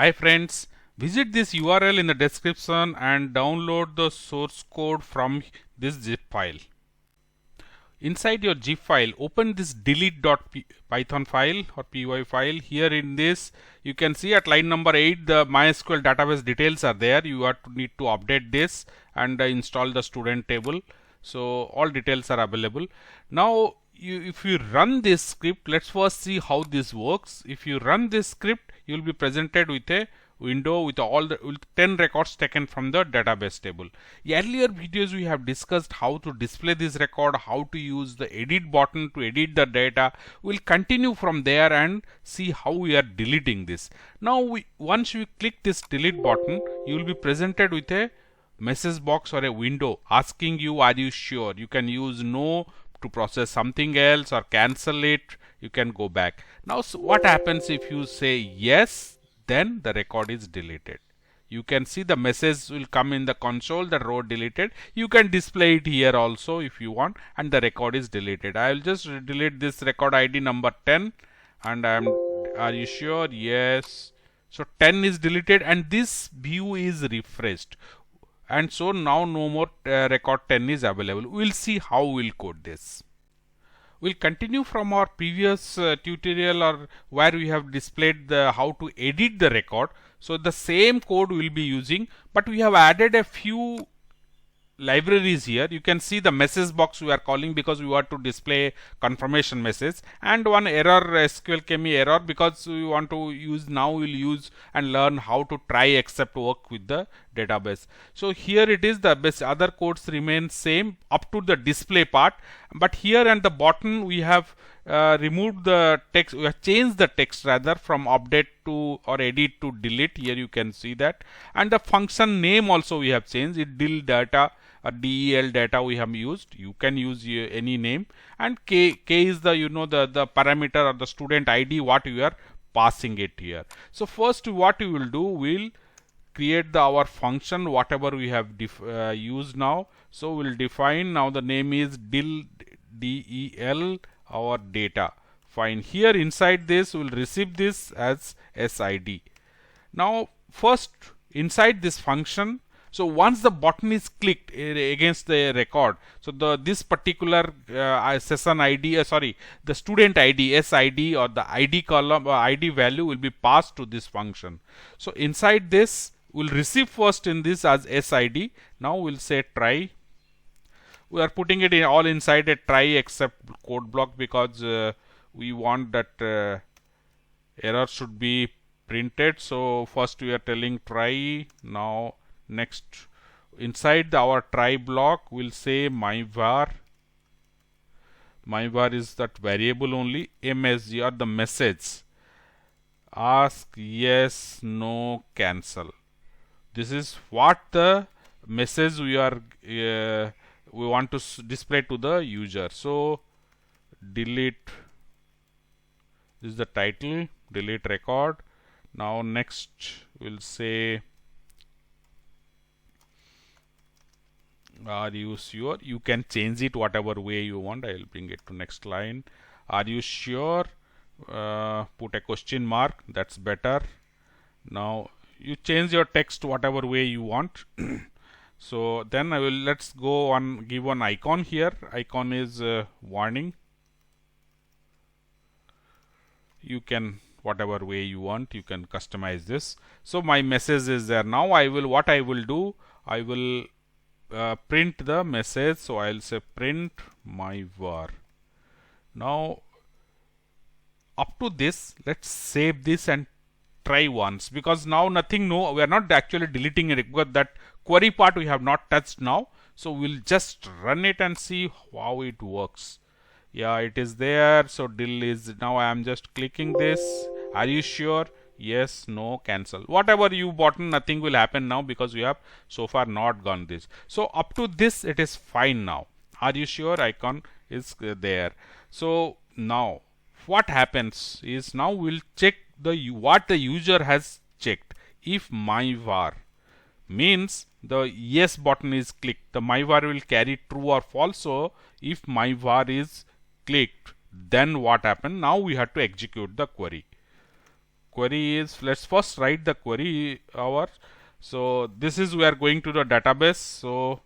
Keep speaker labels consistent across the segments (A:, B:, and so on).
A: Hi friends, visit this URL in the description and download the source code from this zip file. Inside your zip file, open this delete.python file or py file. Here in this, you can see at line number 8 the MySQL database details are there. You need to update this and install the student table. So all details are available. Now if you run this script, let's first see how this works. If you run this script, you will be presented with a window with 10 records taken from the database table. In earlier videos we have discussed how to display this record, how to use the edit button to edit the data. We'll continue from there and see how we are deleting this. Now once you click this delete button, you will be presented with a message box or a window asking you, are you sure? You can use no to process something else or cancel it. You can go back. Now what happens if you say yes, then the record is deleted. You can see the message will come in the console, the row deleted. You can display it here also if you want, and the record is deleted. I will just delete this record ID number 10 and are you sure? Yes. So 10 is deleted and this view is refreshed. And so now no more record 10 is available. We'll see how we'll code this. We'll continue from our previous tutorial or where we have displayed the how to edit the record. So the same code we'll be using, but we have added a few libraries here. You can see the message box we are calling because we want to display confirmation message, and one error SQL Chemie error because we want to use now we'll use and learn how to try except work with the database. So here it is, the best other codes remain same up to the display part, but here and the bottom we have removed the text, we have changed the text rather from update to or edit to delete. Here you can see that, and the function name also we have changed it, del data or del data we have used. You can use any name, and k is the the parameter or the student ID what you are passing it here. So first what we will do, we'll create our function whatever we have used now. So we'll define now the name is del our data. Fine. Here inside this we'll receive this as SID. Now first inside this function, so once the button is clicked against the record, so this particular session ID, the student ID SID or the ID column or ID value will be passed to this function. So inside this we'll receive first in this as SID. Now we'll say try. We are putting it in all inside a try except code block because we want that error should be printed. So first we are telling try. Now next inside our try block we'll say myvar. Myvar is that variable only, MSG or the message. Ask yes, no, cancel. This is what the message we are we want to display to the user. So delete, this is the title, delete record. Now next we'll say are you sure? You can change it whatever way you want. I will bring it to next line. Are you sure? Put a question mark, that's better. Now you change your text whatever way you want. So then let's go on, give one icon here. Icon is warning. You can whatever way you want, you can customize this. So my message is there. Now what I will do, I will print the message. So I'll say print myvar. Now up to this, let's save this and try once, because now nothing, no, we are not actually deleting it because that query part we have not touched now. So we'll just run it and see how it works. Yeah, it is there. So del is, now I am just clicking this. Are you sure? Yes, no, cancel. Whatever you button, nothing will happen now because we have so far not gone this. So up to this it is fine now. Are you sure icon is there. So now what happens is, now we'll check what the user has checked. If myvar means the yes button is clicked, the myvar will carry true or false. So if myvar is clicked, then what happened? Now we have to execute the query. query is, let's first write the query so this is, we are going to the database. So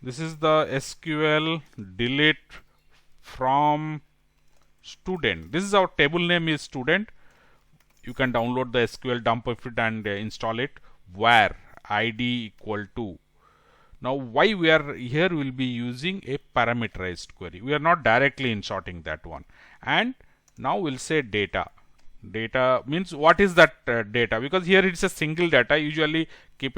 A: this is the SQL delete from student. This is our table name is student. You can download the SQL, dump it and install it. Where id equal to. Now why we are here, will be using a parameterized query. We are not directly inserting that one. And now we'll say data. Data means what is that data, because here it's a single data. Usually keep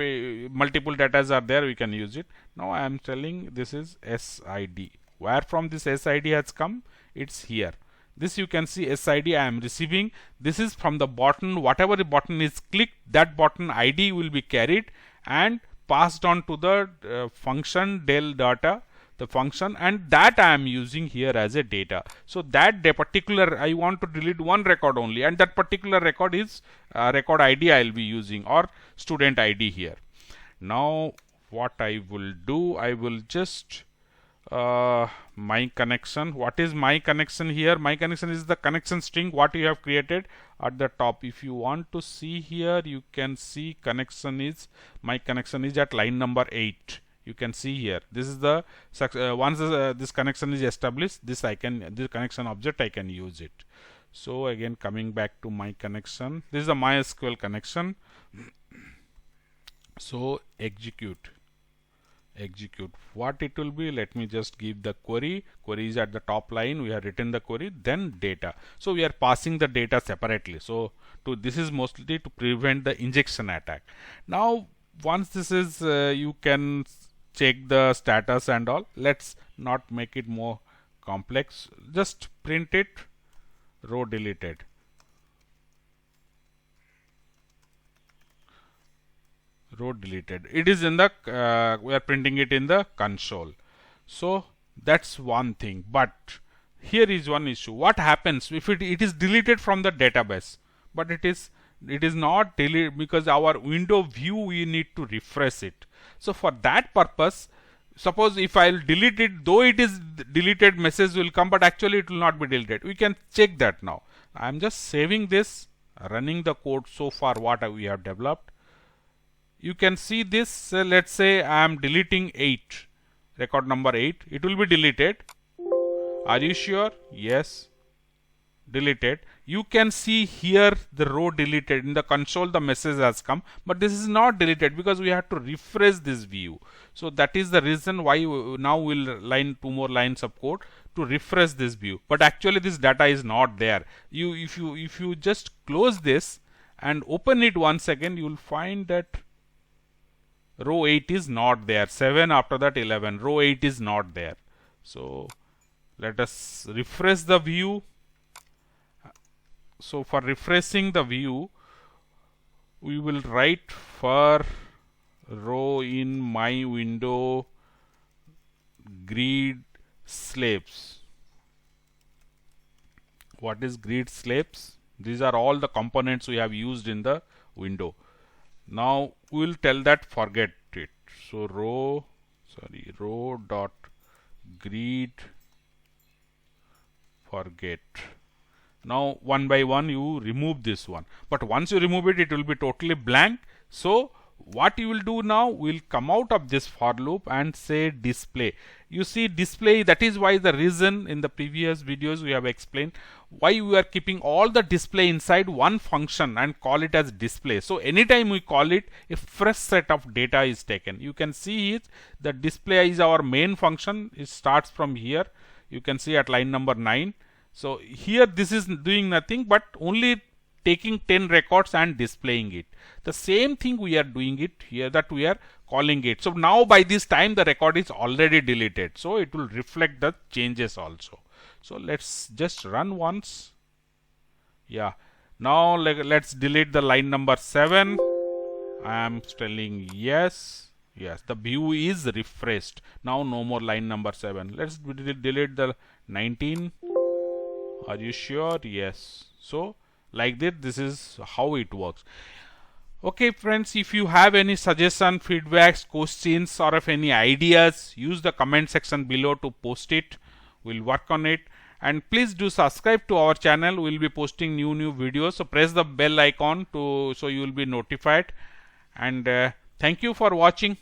A: multiple datas are there, we can use it. Now I am telling this is SID. Where from this SID has come? It's here. This you can see SID I am receiving. This is from the button. Whatever the button is clicked, that button ID will be carried and passed on to the function del data, the function, and that I am using here as a data. So that the particular, I want to delete one record only, and that particular record is record ID I will be using, or student ID here. Now what I will do, I will just my connection. What is my connection here? My connection is the connection string what you have created at the top. If you want to see here, you can see connection is, my connection is at line number 8. You can see here, this is the once this connection is established, this connection object I can use it. So again, coming back to my connection, this is a MySQL connection. So execute what it will be. Let me just give the query is at the top line. We have written the query, then data. So we are passing the data separately. So this is mostly to prevent the injection attack. Now once this is you can check the status and all. Let's not make it more complex, just print it row deleted. Row deleted. It is in the we are printing it in the console. So that's one thing, but here is one issue. What happens if it is deleted from the database, but it is not deleted because our window view, we need to refresh it. So for that purpose, suppose if I'll delete it, though it is deleted, message will come, but actually it will not be deleted. We can check that now. I'm just saving this, running the code so far what we have developed. You can see this, let's say I am deleting 8, record number 8, it will be deleted. Are you sure? Yes, deleted. You can see here the row deleted. In the console the message has come, but this is not deleted because we have to refresh this view. So that is the reason why now we'll line 2 more lines of code to refresh this view, but actually this data is not there. If you just close this and open it once again, you will find that row 8 is not there. 7, after that 11, row 8 is not there. So let us refresh the view. So for refreshing the view, we will write for row in my window greet slabs. What is greet slabs? These are all the components we have used in the window. Now we will tell that forget it. So row dot greet forget. Now one by one you remove this one, but once you remove it, it will be totally blank. So what you will do now, we'll come out of this for loop and say display. You see display, that is why the reason in the previous videos we have explained why we are keeping all the display inside one function and call it as display. So anytime we call it, a fresh set of data is taken. You can see it, the display is our main function. It starts from here. You can see at line number 9. So here this is doing nothing but only taking 10 records and displaying it. The same thing we are doing it here, that we are calling it. So now by this time the record is already deleted, so it will reflect the changes also. So let's just run once. Yeah, now let's delete the line number 7. I am telling yes, the view is refreshed. Now no more line number 7. Let's delete the 19. Are you sure? Yes. So like that, this is how it works. Okay friends, if you have any suggestion, feedbacks, questions, or if any ideas, use the comment section below to post it. We'll work on it. and please do subscribe to our channel. We will be posting new videos, so press the bell icon so you will be notified, and thank you for watching.